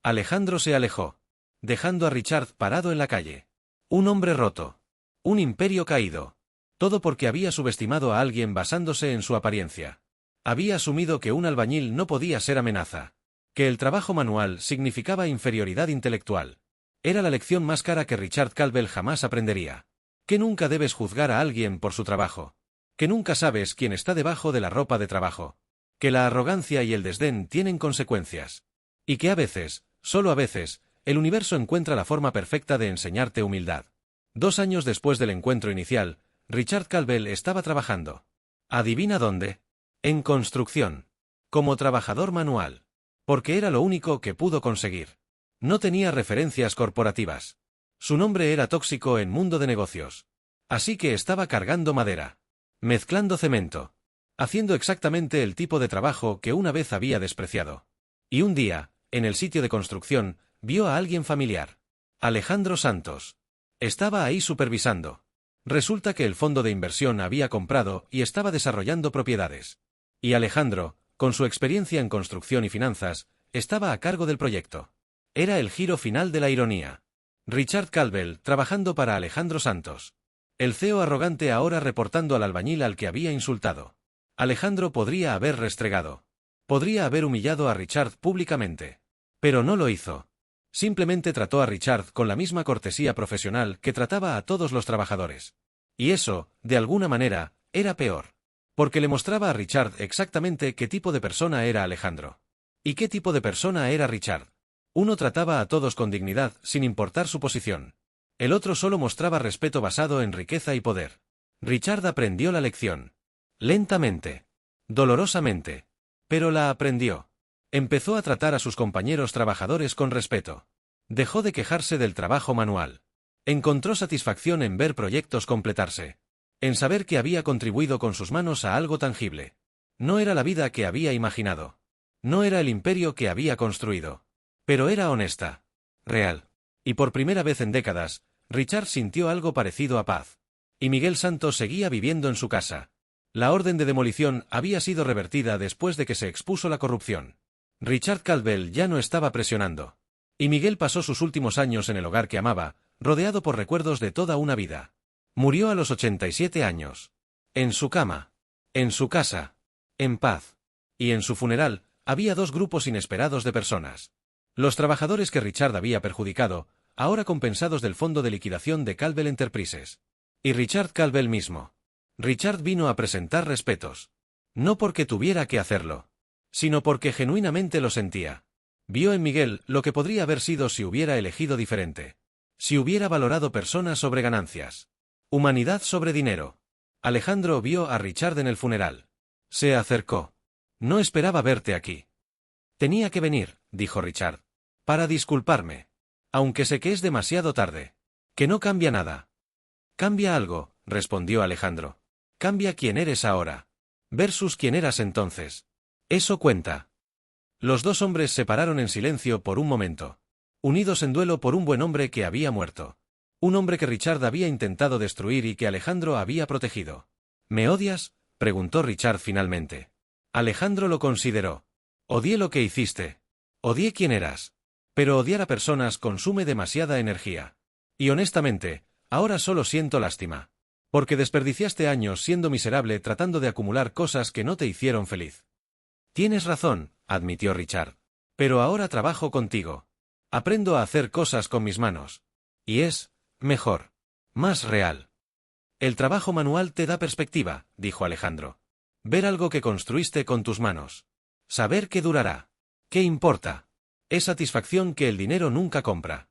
Alejandro se alejó, dejando a Richard parado en la calle. Un hombre roto. Un imperio caído. Todo porque había subestimado a alguien basándose en su apariencia. Había asumido que un albañil no podía ser amenaza. Que el trabajo manual significaba inferioridad intelectual. Era la lección más cara que Richard Caldwell jamás aprendería. Que nunca debes juzgar a alguien por su trabajo. Que nunca sabes quién está debajo de la ropa de trabajo. Que la arrogancia y el desdén tienen consecuencias. Y que a veces, solo a veces, el universo encuentra la forma perfecta de enseñarte humildad. 2 años después del encuentro inicial, Richard Caldwell estaba trabajando. ¿Adivina dónde? En construcción. Como trabajador manual. Porque era lo único que pudo conseguir. No tenía referencias corporativas. Su nombre era tóxico en mundo de negocios. Así que estaba cargando madera. Mezclando cemento. Haciendo exactamente el tipo de trabajo que una vez había despreciado. Y un día, en el sitio de construcción, vio a alguien familiar. Alejandro Santos. Estaba ahí supervisando. Resulta que el fondo de inversión había comprado y estaba desarrollando propiedades. Y Alejandro, con su experiencia en construcción y finanzas, estaba a cargo del proyecto. Era el giro final de la ironía. Richard Caldwell trabajando para Alejandro Santos. El CEO arrogante ahora reportando al albañil al que había insultado. Alejandro podría haber restregado. Podría haber humillado a Richard públicamente. Pero no lo hizo. Simplemente trató a Richard con la misma cortesía profesional que trataba a todos los trabajadores. Y eso, de alguna manera, era peor. Porque le mostraba a Richard exactamente qué tipo de persona era Alejandro. Y qué tipo de persona era Richard. Uno trataba a todos con dignidad, sin importar su posición. El otro solo mostraba respeto basado en riqueza y poder. Richard aprendió la lección. Lentamente. Dolorosamente. Pero la aprendió. Empezó a tratar a sus compañeros trabajadores con respeto. Dejó de quejarse del trabajo manual. Encontró satisfacción en ver proyectos completarse. En saber que había contribuido con sus manos a algo tangible. No era la vida que había imaginado. No era el imperio que había construido. Pero era honesta. Real. Y por primera vez en décadas, Richard sintió algo parecido a paz. Y Miguel Santos seguía viviendo en su casa. La orden de demolición había sido revertida después de que se expuso la corrupción. Richard Caldwell ya no estaba presionando. Y Miguel pasó sus últimos años en el hogar que amaba, rodeado por recuerdos de toda una vida. Murió a los 87 años. En su cama. En su casa. En paz. Y en su funeral, había 2 grupos inesperados de personas. Los trabajadores que Richard había perjudicado, ahora compensados del fondo de liquidación de Caldwell Enterprises. Y Richard Caldwell mismo. Richard vino a presentar respetos. No porque tuviera que hacerlo, sino porque genuinamente lo sentía. Vio en Miguel lo que podría haber sido si hubiera elegido diferente. Si hubiera valorado personas sobre ganancias. Humanidad sobre dinero. Alejandro vio a Richard en el funeral. Se acercó. No esperaba verte aquí. Tenía que venir, dijo Richard. Para disculparme. Aunque sé que es demasiado tarde. Que no cambia nada. Cambia algo, respondió Alejandro. Cambia quién eres ahora. Versus quién eras entonces. Eso cuenta. Los dos hombres se pararon en silencio por un momento. Unidos en duelo por un buen hombre que había muerto. Un hombre que Richard había intentado destruir y que Alejandro había protegido. ¿Me odias?, preguntó Richard finalmente. Alejandro lo consideró. Odié lo que hiciste. Odié quién eras. Pero odiar a personas consume demasiada energía. Y honestamente, ahora solo siento lástima. Porque desperdiciaste años siendo miserable tratando de acumular cosas que no te hicieron feliz. Tienes razón, admitió Richard. Pero ahora trabajo contigo. Aprendo a hacer cosas con mis manos. Y es mejor. Más real. El trabajo manual te da perspectiva, dijo Alejandro. Ver algo que construiste con tus manos. Saber que durará. ¿Qué importa? Es satisfacción que el dinero nunca compra.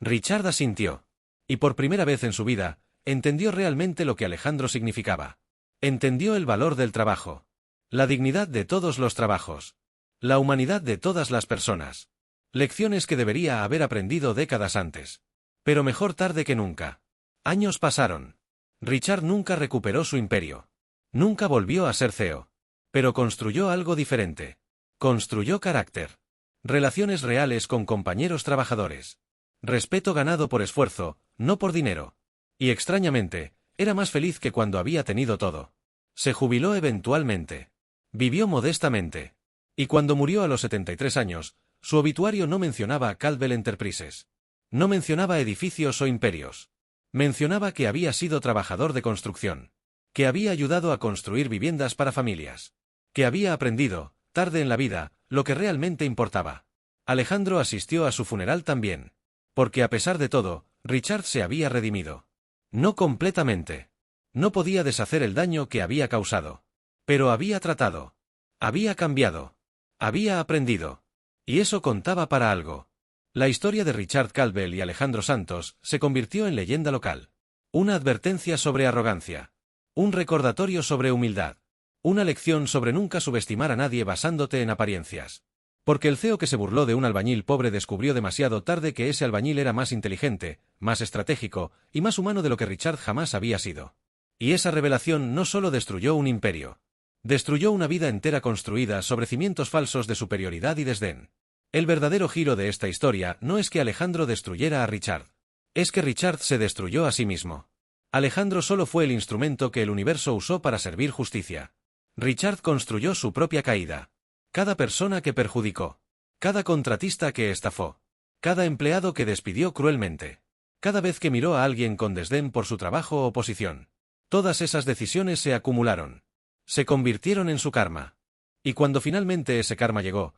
Richard asintió. Y por primera vez en su vida, entendió realmente lo que Alejandro significaba. Entendió el valor del trabajo. La dignidad de todos los trabajos. La humanidad de todas las personas. Lecciones que debería haber aprendido décadas antes. Pero mejor tarde que nunca. Años pasaron. Richard nunca recuperó su imperio. Nunca volvió a ser CEO. Pero construyó algo diferente. Construyó carácter. Relaciones reales con compañeros trabajadores. Respeto ganado por esfuerzo, no por dinero. Y extrañamente, era más feliz que cuando había tenido todo. Se jubiló eventualmente. Vivió modestamente. Y cuando murió a los 73 años, su obituario no mencionaba Caldwell Enterprises. No mencionaba edificios o imperios. Mencionaba que había sido trabajador de construcción. Que había ayudado a construir viviendas para familias. Que había aprendido, tarde en la vida, lo que realmente importaba. Alejandro asistió a su funeral también. Porque a pesar de todo, Richard se había redimido. No completamente. No podía deshacer el daño que había causado. Pero había tratado. Había cambiado. Había aprendido. Y eso contaba para algo. La historia de Richard Caldwell y Alejandro Santos se convirtió en leyenda local. Una advertencia sobre arrogancia. Un recordatorio sobre humildad. Una lección sobre nunca subestimar a nadie basándote en apariencias. Porque el CEO que se burló de un albañil pobre descubrió demasiado tarde que ese albañil era más inteligente, más estratégico y más humano de lo que Richard jamás había sido. Y esa revelación no solo destruyó un imperio. Destruyó una vida entera construida sobre cimientos falsos de superioridad y desdén. El verdadero giro de esta historia no es que Alejandro destruyera a Richard. Es que Richard se destruyó a sí mismo. Alejandro solo fue el instrumento que el universo usó para servir justicia. Richard construyó su propia caída. Cada persona que perjudicó. Cada contratista que estafó. Cada empleado que despidió cruelmente. Cada vez que miró a alguien con desdén por su trabajo o posición. Todas esas decisiones se acumularon. Se convirtieron en su karma. Y cuando finalmente ese karma llegó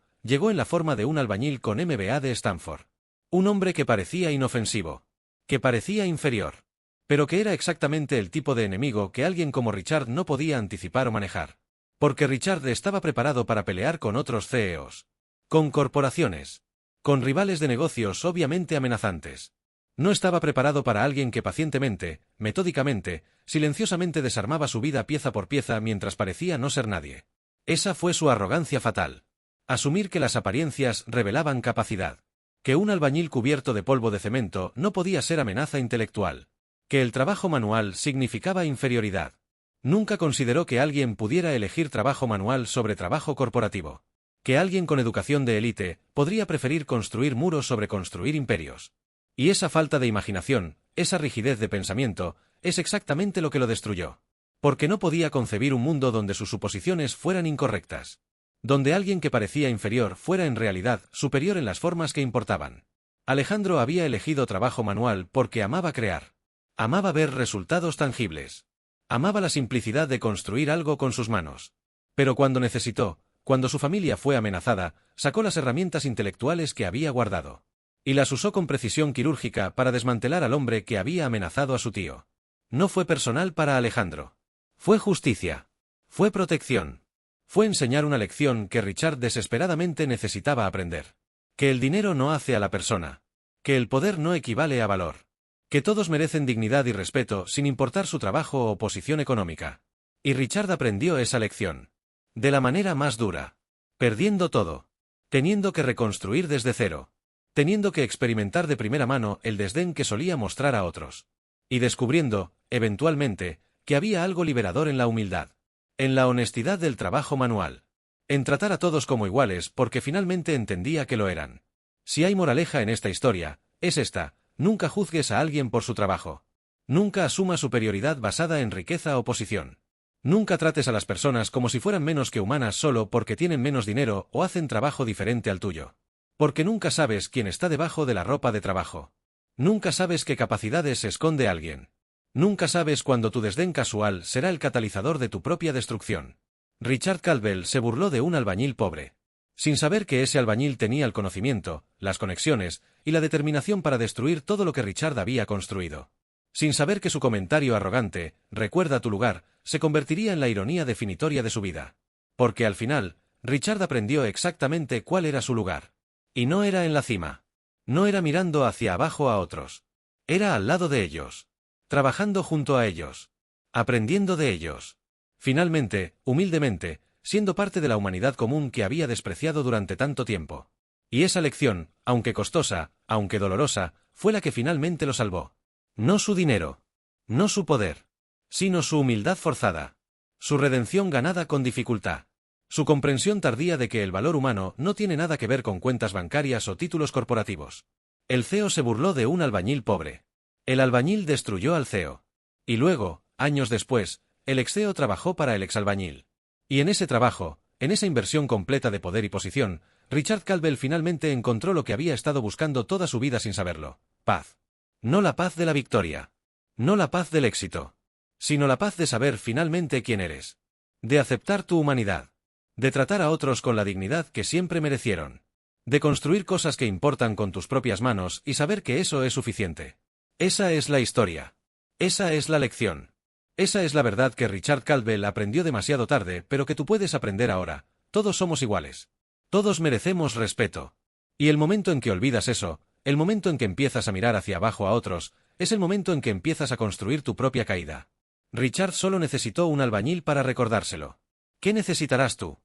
en la forma de un albañil con MBA de Stanford. Un hombre que parecía inofensivo. Que parecía inferior. Pero que era exactamente el tipo de enemigo que alguien como Richard no podía anticipar o manejar. Porque Richard estaba preparado para pelear con otros CEOs. Con corporaciones. Con rivales de negocios obviamente amenazantes. No estaba preparado para alguien que pacientemente, metódicamente, silenciosamente desarmaba su vida pieza por pieza mientras parecía no ser nadie. Esa fue su arrogancia fatal. Asumir que las apariencias revelaban capacidad. Que un albañil cubierto de polvo de cemento no podía ser amenaza intelectual. Que el trabajo manual significaba inferioridad. Nunca consideró que alguien pudiera elegir trabajo manual sobre trabajo corporativo. Que alguien con educación de élite podría preferir construir muros sobre construir imperios. Y esa falta de imaginación, esa rigidez de pensamiento, es exactamente lo que lo destruyó. Porque no podía concebir un mundo donde sus suposiciones fueran incorrectas. Donde alguien que parecía inferior fuera en realidad superior en las formas que importaban. Alejandro había elegido trabajo manual porque amaba crear. Amaba ver resultados tangibles. Amaba la simplicidad de construir algo con sus manos. Pero cuando necesitó, cuando su familia fue amenazada, sacó las herramientas intelectuales que había guardado. Y las usó con precisión quirúrgica para desmantelar al hombre que había amenazado a su tío. No fue personal para Alejandro. Fue justicia. Fue protección. Fue enseñar una lección que Richard desesperadamente necesitaba aprender. Que el dinero no hace a la persona. Que el poder no equivale a valor. Que todos merecen dignidad y respeto sin importar su trabajo o posición económica. Y Richard aprendió esa lección. De la manera más dura. Perdiendo todo. teniendo que reconstruir desde cero, teniendo que experimentar de primera mano el desdén que solía mostrar a otros, y descubriendo, eventualmente, que había algo liberador en la humildad, en la honestidad del trabajo manual, en tratar a todos como iguales porque finalmente entendía que lo eran. Si hay moraleja en esta historia, es esta: nunca juzgues a alguien por su trabajo. Nunca asuma superioridad basada en riqueza o posición. Nunca trates a las personas como si fueran menos que humanas solo porque tienen menos dinero o hacen trabajo diferente al tuyo. Porque nunca sabes quién está debajo de la ropa de trabajo. Nunca sabes qué capacidades esconde alguien. Nunca sabes cuándo tu desdén casual será el catalizador de tu propia destrucción. Richard Caldwell se burló de un albañil pobre, sin saber que ese albañil tenía el conocimiento, las conexiones y la determinación para destruir todo lo que Richard había construido. Sin saber que su comentario arrogante, "recuerda tu lugar", se convertiría en la ironía definitoria de su vida. Porque al final, Richard aprendió exactamente cuál era su lugar. Y no era en la cima. No era mirando hacia abajo a otros. Era al lado de ellos. Trabajando junto a ellos. Aprendiendo de ellos. Finalmente, humildemente, siendo parte de la humanidad común que había despreciado durante tanto tiempo. Y esa lección, aunque costosa, aunque dolorosa, fue la que finalmente lo salvó. No su dinero. No su poder. Sino su humildad forzada. Su redención ganada con dificultad. Su comprensión tardía de que el valor humano no tiene nada que ver con cuentas bancarias o títulos corporativos. El CEO se burló de un albañil pobre. El albañil destruyó al CEO. Y luego, años después, el ex CEO trabajó para el exalbañil. Y en ese trabajo, en esa inversión completa de poder y posición, Richard Caldwell finalmente encontró lo que había estado buscando toda su vida sin saberlo: paz. No la paz de la victoria. No la paz del éxito. Sino la paz de saber finalmente quién eres. De aceptar tu humanidad. De tratar a otros con la dignidad que siempre merecieron. De construir cosas que importan con tus propias manos y saber que eso es suficiente. Esa es la historia. Esa es la lección. Esa es la verdad que Richard Caldwell aprendió demasiado tarde, pero que tú puedes aprender ahora. Todos somos iguales. Todos merecemos respeto. Y el momento en que olvidas eso, el momento en que empiezas a mirar hacia abajo a otros, es el momento en que empiezas a construir tu propia caída. Richard solo necesitó un albañil para recordárselo. ¿Qué necesitarás tú?